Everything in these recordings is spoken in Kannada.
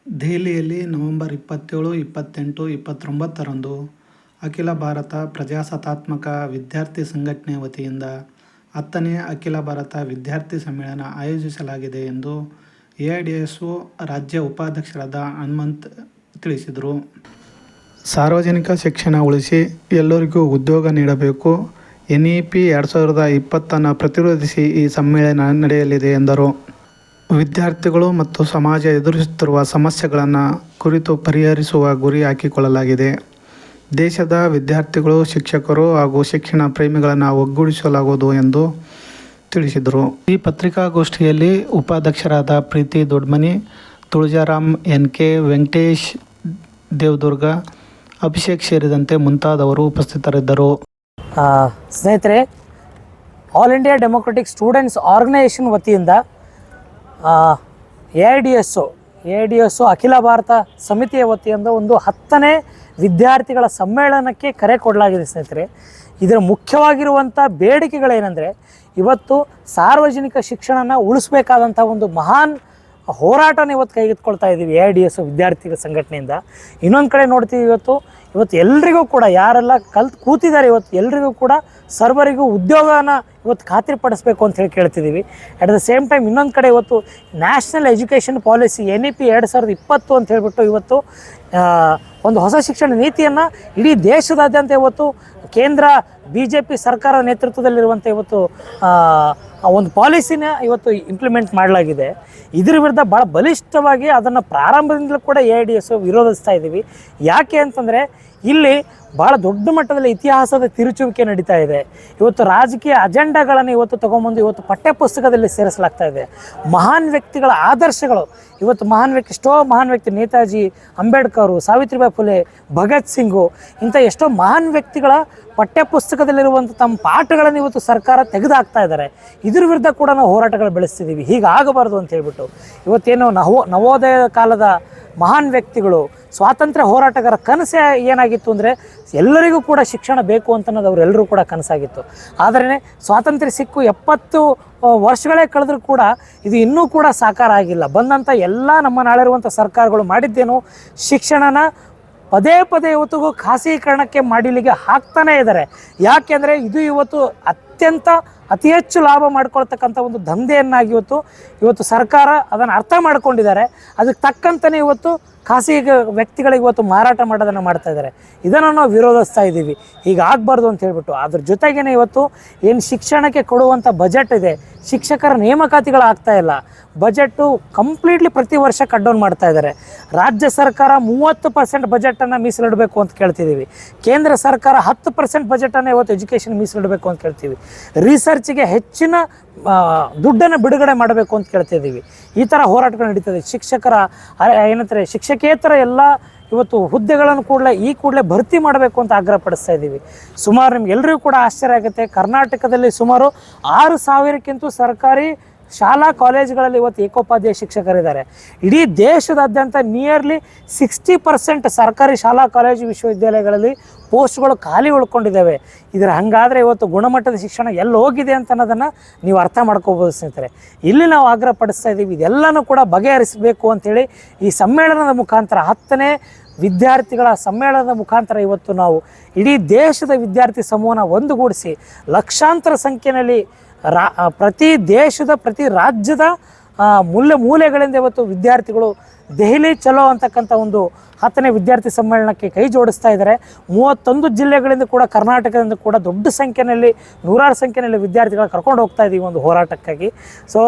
ದೆಹಲಿಯಲ್ಲಿ ನವೆಂಬರ್ 27, 28, 29ರಂದು ಅಖಿಲ ಭಾರತ ಪ್ರಜಾಸತ್ತಾತ್ಮಕ ವಿದ್ಯಾರ್ಥಿ ಸಂಘಟನೆ ವತಿಯಿಂದ 10ನೇ ಅಖಿಲ ಭಾರತ ವಿದ್ಯಾರ್ಥಿ ಸಮ್ಮೇಳನ ಆಯೋಜಿಸಲಾಗಿದೆ ಎಂದು ಎಐಡಿಎಸ್ಒ ರಾಜ್ಯ ಉಪಾಧ್ಯಕ್ಷರಾದ ಹನುಮಂತ್ ತಿಳಿಸಿದರು. ಸಾರ್ವಜನಿಕ ಶಿಕ್ಷಣ ಉಳಿಸಿ ಎಲ್ಲರಿಗೂ ಉದ್ಯೋಗ ನೀಡಬೇಕು. ಎನ್ಇಪಿ 2020 ಪ್ರತಿರೋಧಿಸಿ ಈ ಸಮ್ಮೇಳನ ನಡೆಯಲಿದೆ ಎಂದರು. ವಿದ್ಯಾರ್ಥಿಗಳು ಮತ್ತು ಸಮಾಜ ಎದುರಿಸುತ್ತಿರುವ ಸಮಸ್ಯೆಗಳನ್ನು ಕುರಿತು ಪರಿಹರಿಸುವ ಗುರಿ ಹಾಕಿಕೊಳ್ಳಲಾಗಿದೆ. ದೇಶದ ವಿದ್ಯಾರ್ಥಿಗಳು, ಶಿಕ್ಷಕರು ಹಾಗೂ ಶಿಕ್ಷಣ ಪ್ರೇಮಿಗಳನ್ನು ಒಗ್ಗೂಡಿಸಲಾಗುವುದು ಎಂದು ತಿಳಿಸಿದರು. ಈ ಪತ್ರಿಕಾಗೋಷ್ಠಿಯಲ್ಲಿ ಉಪಾಧ್ಯಕ್ಷರಾದ ಪ್ರೀತಿ ದೊಡ್ಮನಿ, ತುಳಜಾರಾಮ್ ಎನ್.ಕೆ., ವೆಂಕಟೇಶ್ ದೇವದುರ್ಗ, ಅಭಿಷೇಕ್ ಸೇರಿದಂತೆ ಮುಂತಾದವರು ಉಪಸ್ಥಿತರಿದ್ದರು. ಸ್ನೇಹಿತರೆ, all India democratic students organisation ವತಿಯಿಂದ ಎಐಡಿಎಸ್ಒ ಅಖಿಲ ಭಾರತ ಸಮಿತಿಯ ವತಿಯಿಂದ ಒಂದು 10ನೇ ವಿದ್ಯಾರ್ಥಿಗಳ ಸಮ್ಮೇಳನಕ್ಕೆ ಕರೆ ಕೊಡಲಾಗಿದೆ. ಸ್ನೇಹಿತರೆ, ಇದರ ಮುಖ್ಯವಾಗಿರುವಂಥ ಬೇಡಿಕೆಗಳೇನೆಂದರೆ, ಇವತ್ತು ಸಾರ್ವಜನಿಕ ಶಿಕ್ಷಣನ ಉಳಿಸ್ಬೇಕಾದಂಥ ಒಂದು ಮಹಾನ್ ಹೋರಾಟನ ಇವತ್ತು ಕೈಗೆತ್ತಿಕೊಳ್ತಾ ಇದ್ದೀವಿ ಎಐಡಿಎಸ್ಒ ವಿದ್ಯಾರ್ಥಿಗಳ ಸಂಘಟನೆಯಿಂದ. ಇನ್ನೊಂದು ಕಡೆ ನೋಡ್ತೀವಿ, ಇವತ್ತು ಎಲ್ರಿಗೂ ಕೂಡ ಯಾರೆಲ್ಲ ಕೂತಿದ್ದಾರೆ, ಇವತ್ತು ಎಲ್ರಿಗೂ ಕೂಡ ಸರ್ವರಿಗೂ ಉದ್ಯೋಗನ ಇವತ್ತು ಖಾತ್ರಿಪಡಿಸಬೇಕು ಅಂತ ಹೇಳಿ ಕೇಳ್ತಿದ್ದೀವಿ. ಅಟ್ ದ ಸೇಮ್ ಟೈಮ್ ಇನ್ನೊಂದು ಕಡೆ ಇವತ್ತು ನ್ಯಾಷನಲ್ ಎಜುಕೇಷನ್ ಪಾಲಿಸಿ NEP 2020 ಅಂತ ಹೇಳ್ಬಿಟ್ಟು ಇವತ್ತು ಒಂದು ಹೊಸ ಶಿಕ್ಷಣ ನೀತಿಯನ್ನು ಇಡೀ ದೇಶದಾದ್ಯಂತ ಇವತ್ತು ಕೇಂದ್ರ BJP ಸರ್ಕಾರ ನೇತೃತ್ವದಲ್ಲಿರುವಂಥ ಇವತ್ತು ಒಂದು ಪಾಲಿಸಿನ ಇವತ್ತು ಇಂಪ್ಲಿಮೆಂಟ್ ಮಾಡಲಾಗಿದೆ. ಇದ್ರ ವಿರುದ್ಧ ಭಾಳ ಬಲಿಷ್ಠವಾಗಿ ಅದನ್ನು ಪ್ರಾರಂಭದಿಂದಲೂ ಕೂಡ ಎಐಡಿಎಸ್ಒ ವಿರೋಧಿಸ್ತಾ ಇದ್ದೀವಿ. ಯಾಕೆ ಅಂತಂದರೆ, ಇಲ್ಲಿ ಭಾಳ ದೊಡ್ಡ ಮಟ್ಟದಲ್ಲಿ ಇತಿಹಾಸದ ತಿರುಚುವಿಕೆ ನಡೀತಾ ಇದೆ. ಇವತ್ತು ರಾಜಕೀಯ ಅಜೆಂಡಾಗಳನ್ನು ಇವತ್ತು ತೊಗೊಂಬಂದು ಇವತ್ತು ಪಠ್ಯಪುಸ್ತಕದಲ್ಲಿ ಸೇರಿಸಲಾಗ್ತಾ ಇದೆ. ಮಹಾನ್ ವ್ಯಕ್ತಿಗಳ ಆದರ್ಶಗಳು ಇವತ್ತು ಎಷ್ಟೋ ಮಹಾನ್ ವ್ಯಕ್ತಿ, ನೇತಾಜಿ, ಅಂಬೇಡ್ಕರು, ಸಾವಿತ್ರಿಬಾಯಿ ಫುಲೆ, ಭಗತ್ ಸಿಂಗು, ಇಂಥ ಎಷ್ಟೋ ಮಹಾನ್ ವ್ಯಕ್ತಿಗಳ ಪಠ್ಯಪುಸ್ತಕದಲ್ಲಿರುವಂಥ ತಮ್ಮ ಪಾಠಗಳನ್ನು ಇವತ್ತು ಸರ್ಕಾರ ತೆಗೆದುಹಾಕ್ತಾ ಇದ್ದಾರೆ. ಇದ್ರ ವಿರುದ್ಧ ಕೂಡ ನಾವು ಹೋರಾಟಗಳು ಬೆಳೆಸ್ತಿದ್ದೀವಿ. ಹೀಗಾಗಬಾರ್ದು ಅಂತ ಹೇಳ್ಬಿಟ್ಟು ಇವತ್ತೇನು ನವೋದಯ ಕಾಲದ ಮಹಾನ್ ವ್ಯಕ್ತಿಗಳು, ಸ್ವಾತಂತ್ರ್ಯ ಹೋರಾಟಗಾರ ಕನಸು ಏನಾಗಿತ್ತು ಅಂದರೆ, ಎಲ್ಲರಿಗೂ ಕೂಡ ಶಿಕ್ಷಣ ಬೇಕು ಅಂತ ಅನ್ನೋದು ಅವರೆಲ್ಲರೂ ಕೂಡ ಕನಸಾಗಿತ್ತು. ಆದರೆ ಸ್ವಾತಂತ್ರ್ಯ ಸಿಕ್ಕು 70 ವರ್ಷಗಳೇ ಕಳೆದರೂ ಕೂಡ ಇದು ಇನ್ನೂ ಕೂಡ ಸಾಕಾರ ಆಗಿಲ್ಲ. ಬಂದಂಥ ಎಲ್ಲ ನಮ್ಮ ನಾಳಿರುವಂಥ ಸರ್ಕಾರಗಳು ಮಾಡಿದ್ದೇನು, ಶಿಕ್ಷಣನ ಪದೇ ಇವತ್ತಿಗೂ ಖಾಸಗೀಕರಣಕ್ಕೆ ಮಾಡಲಿಕ್ಕೆ ಹಾಕ್ತಾನೇ ಇದ್ದಾರೆ. ಯಾಕೆಂದರೆ ಇದು ಇವತ್ತು ಅತಿ ಹೆಚ್ಚು ಲಾಭ ಮಾಡ್ಕೊಳ್ತಕ್ಕಂಥ ಒಂದು ದಂಧೆಯನ್ನಾಗಿ ಇವತ್ತು ಸರ್ಕಾರ ಅದನ್ನು ಅರ್ಥ ಮಾಡ್ಕೊಂಡಿದ್ದಾರೆ. ಅದಕ್ಕೆ ತಕ್ಕಂತಲೇ ಇವತ್ತು ಖಾಸಗಿ ವ್ಯಕ್ತಿಗಳಿಗೆ ಇವತ್ತು ಮಾರಾಟ ಮಾಡೋದನ್ನು ಮಾಡ್ತಾ ಇದ್ದಾರೆ. ಇದನ್ನು ನಾವು ವಿರೋಧಿಸ್ತಾ ಇದ್ದೀವಿ. ಹೀಗಾಗಬಾರ್ದು ಅಂತ ಹೇಳ್ಬಿಟ್ಟು ಅದ್ರ ಜೊತೆಗೇ ಇವತ್ತು ಏನು ಶಿಕ್ಷಣಕ್ಕೆ ಕೊಡುವಂಥ ಬಜೆಟ್ ಇದೆ, ಶಿಕ್ಷಕರ ನೇಮಕಾತಿಗಳು ಆಗ್ತಾ ಇಲ್ಲ. ಬಜೆಟ್ಟು ಕಂಪ್ಲೀಟ್ಲಿ ಪ್ರತಿ ವರ್ಷ ಕಟ್ ಡೌನ್ ಮಾಡ್ತಾ ಇದ್ದಾರೆ. ರಾಜ್ಯ ಸರ್ಕಾರ 30% ಬಜೆಟನ್ನು ಮೀಸಲಿಡಬೇಕು ಅಂತ ಕೇಳ್ತಿದ್ದೀವಿ. ಕೇಂದ್ರ ಸರ್ಕಾರ 10% ಬಜೆಟನ್ನು ಇವತ್ತು ಎಜುಕೇಷನ್ ಮೀಸಲಿಡಬೇಕು ಅಂತ ಕೇಳ್ತೀವಿ. ರಿಸರ್ಚ್ಗೆ ಹೆಚ್ಚಿನ ದುಡ್ಡನ್ನು ಬಿಡುಗಡೆ ಮಾಡಬೇಕು ಅಂತ ಕೇಳ್ತಿದ್ದೀವಿ. ಈ ಥರ ಹೋರಾಟಗಳು ನಡೀತದೆ. ಶಿಕ್ಷಕೇತರ ಎಲ್ಲ ಇವತ್ತು ಹುದ್ದೆಗಳನ್ನು ಕೂಡಲೇ ಭರ್ತಿ ಮಾಡಬೇಕು ಅಂತ ಆಗ್ರಹಪಡಿಸ್ತಾ ಇದ್ದೀವಿ. ಸುಮಾರು ನಿಮ್ಗೆಲ್ಲರಿಗೂ ಕೂಡ ಆಶ್ಚರ್ಯ ಆಗುತ್ತೆ, ಕರ್ನಾಟಕದಲ್ಲಿ ಸುಮಾರು 6,000ಕ್ಕಿಂತ ಸರ್ಕಾರಿ ಶಾಲಾ ಕಾಲೇಜುಗಳಲ್ಲಿ ಇವತ್ತು ಏಕೋಪಾಧ್ಯಾಯ ಶಿಕ್ಷಕರಿದ್ದಾರೆ. ಇಡೀ ದೇಶದಾದ್ಯಂತ ನಿಯರ್ಲಿ 60% ಸರ್ಕಾರಿ ಶಾಲಾ ಕಾಲೇಜು ವಿಶ್ವವಿದ್ಯಾಲಯಗಳಲ್ಲಿ ಪೋಸ್ಟ್ಗಳು ಖಾಲಿ ಉಳ್ಕೊಂಡಿದ್ದಾವೆ. ಹಾಗಾದರೆ ಇವತ್ತು ಗುಣಮಟ್ಟದ ಶಿಕ್ಷಣ ಎಲ್ಲಿ ಹೋಗಿದೆ ಅಂತ ಅನ್ನೋದನ್ನು ನೀವು ಅರ್ಥ ಮಾಡ್ಕೋಬೋದು ಸ್ನೇಹಿತರೆ. ಇಲ್ಲಿ ನಾವು ಆಗ್ರಹ ಪಡಿಸ್ತಾ ಇದ್ದೀವಿ, ಇದೆಲ್ಲನೂ ಕೂಡ ಬಗೆಹರಿಸಬೇಕು ಅಂಥೇಳಿ ಈ ಸಮ್ಮೇಳನದ ಮುಖಾಂತರ 10ನೇ ವಿದ್ಯಾರ್ಥಿಗಳ ಸಮ್ಮೇಳನದ ಮುಖಾಂತರ ಇವತ್ತು ನಾವು ಇಡೀ ದೇಶದ ವಿದ್ಯಾರ್ಥಿ ಸಮೂಹನ ಒಂದುಗೂಡಿಸಿ ಲಕ್ಷಾಂತರ ಸಂಖ್ಯೆಯಲ್ಲಿ ಪ್ರತಿ ದೇಶದ ಪ್ರತಿ ರಾಜ್ಯದ ಮೂಲೆಗಳಿಂದ ಇವತ್ತು ವಿದ್ಯಾರ್ಥಿಗಳು ದೆಹಲಿ ಚಲೋ ಅಂತಕ್ಕಂಥ ಒಂದು 10ನೇ ವಿದ್ಯಾರ್ಥಿ ಸಮ್ಮೇಳನಕ್ಕೆ ಕೈ ಜೋಡಿಸ್ತಾ ಇದ್ದಾರೆ. 31 ಜಿಲ್ಲೆಗಳಿಂದ ಕೂಡ, ಕರ್ನಾಟಕದಿಂದ ಕೂಡ ದೊಡ್ಡ ಸಂಖ್ಯೆಯಲ್ಲಿ, ನೂರಾರು ಸಂಖ್ಯೆಯಲ್ಲಿ ವಿದ್ಯಾರ್ಥಿಗಳು ಕರ್ಕೊಂಡು ಹೋಗ್ತಾ ಇದ್ದೀವಿ ಒಂದು ಹೋರಾಟಕ್ಕಾಗಿ. ಸೊ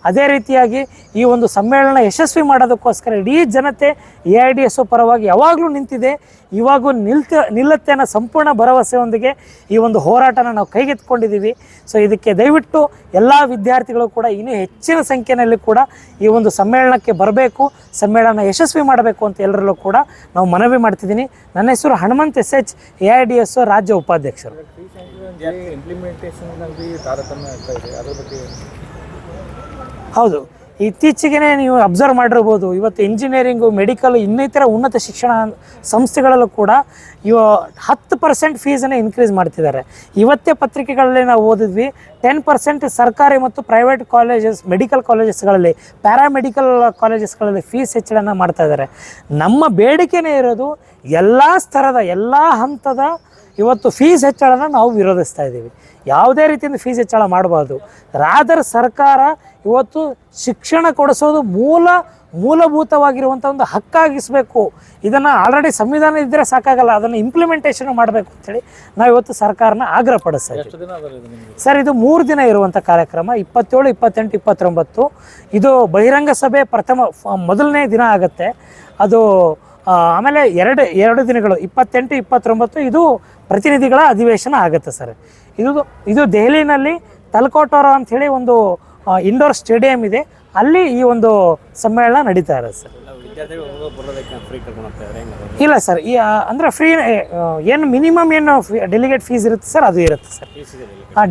ಅದೇ ರೀತಿಯಾಗಿ ಈ ಒಂದು ಸಮ್ಮೇಳನ ಯಶಸ್ವಿ ಮಾಡೋದಕ್ಕೋಸ್ಕರ ಇಡೀ ಜನತೆ ಎಐಡಿಎಸ್ಒ ಪರವಾಗಿ ಯಾವಾಗಲೂ ನಿಂತಿದೆ, ಇವಾಗೂ ನಿಲ್ಲುತ್ತೆ ಅನ್ನೋ ಸಂಪೂರ್ಣ ಭರವಸೆಯೊಂದಿಗೆ ಈ ಒಂದು ಹೋರಾಟನ ನಾವು ಕೈಗೆತ್ತಿಕೊಂಡಿದ್ದೀವಿ. ಸೊ ಇದಕ್ಕೆ ದಯವಿಟ್ಟು ಎಲ್ಲ ವಿದ್ಯಾರ್ಥಿಗಳು ಕೂಡ ಇನ್ನೂ ಹೆಚ್ಚಿನ ಸಂಖ್ಯೆಯಲ್ಲಿ ಕೂಡ ಈ ಒಂದು ಸಮ್ಮೇಳನಕ್ಕೆ ಬರಬೇಕು, ಸಮ್ಮೇಳನ ಯಶಸ್ವಿ ಮಾಡಬೇಕು ಅಂತ ಎಲ್ಲರಲ್ಲೂ ಕೂಡ ನಾವು ಮನವಿ ಮಾಡ್ತಿದ್ದೀನಿ. ನನ್ನ ಹೆಸರು ಹನುಮಂತ್ SH, ಎಐಡಿಎಸ್ಒ ರಾಜ್ಯ ಉಪಾಧ್ಯಕ್ಷರು. ಹೌದು, ಇತ್ತೀಚೆಗೆ ನೀವು ಅಬ್ಸರ್ವ್ ಮಾಡಿರ್ಬೋದು, ಇವತ್ತು ಇಂಜಿನಿಯರಿಂಗು, ಮೆಡಿಕಲ್, ಇನ್ನಿತರ ಉನ್ನತ ಶಿಕ್ಷಣ ಸಂಸ್ಥೆಗಳಲ್ಲೂ ಕೂಡ 10% ಫೀಸನ್ನು ಇನ್ಕ್ರೀಸ್ ಮಾಡ್ತಿದ್ದಾರೆ. ಇವತ್ತೇ ಪತ್ರಿಕೆಗಳಲ್ಲಿ ನಾವು ಓದಿದ್ವಿ 10% ಸರ್ಕಾರಿ ಮತ್ತು ಪ್ರೈವೇಟ್ ಕಾಲೇಜಸ್, ಮೆಡಿಕಲ್ ಕಾಲೇಜಸ್ಗಳಲ್ಲಿ, ಪ್ಯಾರಾಮೆಡಿಕಲ್ ಕಾಲೇಜಸ್ಗಳಲ್ಲಿ ಫೀಸ್ ಹೆಚ್ಚಳನ ಮಾಡ್ತಾ ಇದ್ದಾರೆ. ನಮ್ಮ ಬೇಡಿಕೆನೇ ಇರೋದು ಎಲ್ಲ ಸ್ತರದ, ಎಲ್ಲ ಹಂತದ ಇವತ್ತು ಫೀಸ್ ಹೆಚ್ಚಳನ ನಾವು ವಿರೋಧಿಸ್ತಾ ಇದ್ದೀವಿ. ಯಾವುದೇ ರೀತಿಯಿಂದ ಫೀಸ್ ಹೆಚ್ಚಳ ಮಾಡಬಾರ್ದು. ರಾದರ್ ಸರ್ಕಾರ ಇವತ್ತು ಶಿಕ್ಷಣ ಕೊಡಿಸೋದು ಮೂಲಭೂತವಾಗಿರುವಂಥ ಒಂದು ಹಕ್ಕಾಗಿಸಬೇಕು. ಇದನ್ನು ಆಲ್ರೆಡಿ ಸಂವಿಧಾನ ಇದ್ದರೆ ಸಾಕಾಗಲ್ಲ, ಅದನ್ನು ಇಂಪ್ಲಿಮೆಂಟೇಷನ್ ಮಾಡಬೇಕು ಅಂತೇಳಿ ನಾವು ಇವತ್ತು ಸರ್ಕಾರನ ಆಗ್ರಹ ಪಡಿಸ್ತಾ ಇದ್ದೀವಿ. ಸರ್, ಇದು 3 ದಿನ ಇರುವಂಥ ಕಾರ್ಯಕ್ರಮ, 27, 28, 29. ಇದು ಬಹಿರಂಗ ಸಭೆ ಮೊದಲನೇ ದಿನ ಆಗುತ್ತೆ. ಅದು ಆಮೇಲೆ ಎರಡು ದಿನಗಳು 28, 29 ಇದು ಪ್ರತಿನಿಧಿಗಳ ಅಧಿವೇಶನ ಆಗುತ್ತೆ ಸರ್. ಇದು ದೆಹಲಿನಲ್ಲಿ ತಲಕೋಟೋರಾ ಅಂಥೇಳಿ ಒಂದು ಇಂಡೋರ್ ಸ್ಟೇಡಿಯಂ ಇದೆ, ಅಲ್ಲಿ ಈ ಒಂದು ಸಮ್ಮೇಳನ ನಡೀತಾ ಇರೋದು ಸರ್. ಇಲ್ಲ ಸರ್, ಅಂದರೆ ಫ್ರೀ ಏನು ಮಿನಿಮಮ್ ಏನು ಡೆಲಿಗೇಟ್ ಫೀಸ್ ಇರುತ್ತೆ ಸರ್, ಅದು ಇರುತ್ತೆ ಸರ್.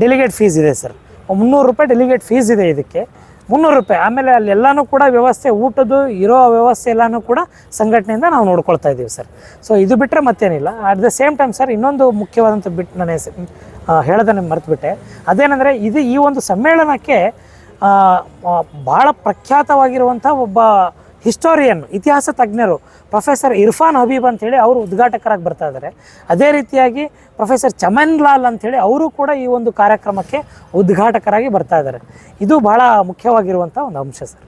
ಡೆಲಿಗೇಟ್ ಫೀಸ್ ಇದೆ ಸರ್, 300 ರೂಪಾಯಿ ಡೆಲಿಗೇಟ್ ಫೀಸ್ ಇದೆ ಇದಕ್ಕೆ, 300 ರೂಪಾಯಿ. ಆಮೇಲೆ ಅಲ್ಲಿ ಎಲ್ಲನೂ ಕೂಡ ವ್ಯವಸ್ಥೆ, ಊಟದ್ದು ಇರೋ ವ್ಯವಸ್ಥೆ ಎಲ್ಲನೂ ಕೂಡ ಸಂಘಟನೆಯಿಂದ ನಾವು ನೋಡ್ಕೊಳ್ತಾ ಇದ್ದೀವಿ ಸರ್. ಸೊ ಇದು ಬಿಟ್ಟರೆ ಮತ್ತೇನಿಲ್ಲ. At the same time sir, ಇನ್ನೊಂದು ಮುಖ್ಯವಾದಂಥ ನಾನು ಹೇಳೋದನ್ನು ಮರೆತುಬಿಟ್ಟೆ. ಅದೇನೆಂದರೆ ಈ ಒಂದು ಸಮ್ಮೇಳನಕ್ಕೆ ಭಾಳ ಪ್ರಖ್ಯಾತವಾಗಿರುವಂಥ ಒಬ್ಬ ಹಿಸ್ಟೋರಿಯನ್, ಇತಿಹಾಸ ತಜ್ಞರು ಪ್ರೊಫೆಸರ್ ಇರ್ಫಾನ್ ಹಬೀಬ್ ಅಂಥೇಳಿ ಅವರು ಉದ್ಘಾಟಕರಾಗಿ ಬರ್ತಾ ಇದ್ದಾರೆ. ಅದೇ ರೀತಿಯಾಗಿ ಪ್ರೊಫೆಸರ್ ಚಮನ್ ಲಾಲ್ ಅಂಥೇಳಿ ಅವರು ಕೂಡ ಈ ಒಂದು ಕಾರ್ಯಕ್ರಮಕ್ಕೆ ಉದ್ಘಾಟಕರಾಗಿ ಬರ್ತಾ ಇದ್ದಾರೆ. ಇದು ಭಾಳ ಮುಖ್ಯವಾಗಿರುವಂಥ ಒಂದು ಅಂಶ ಸರ್.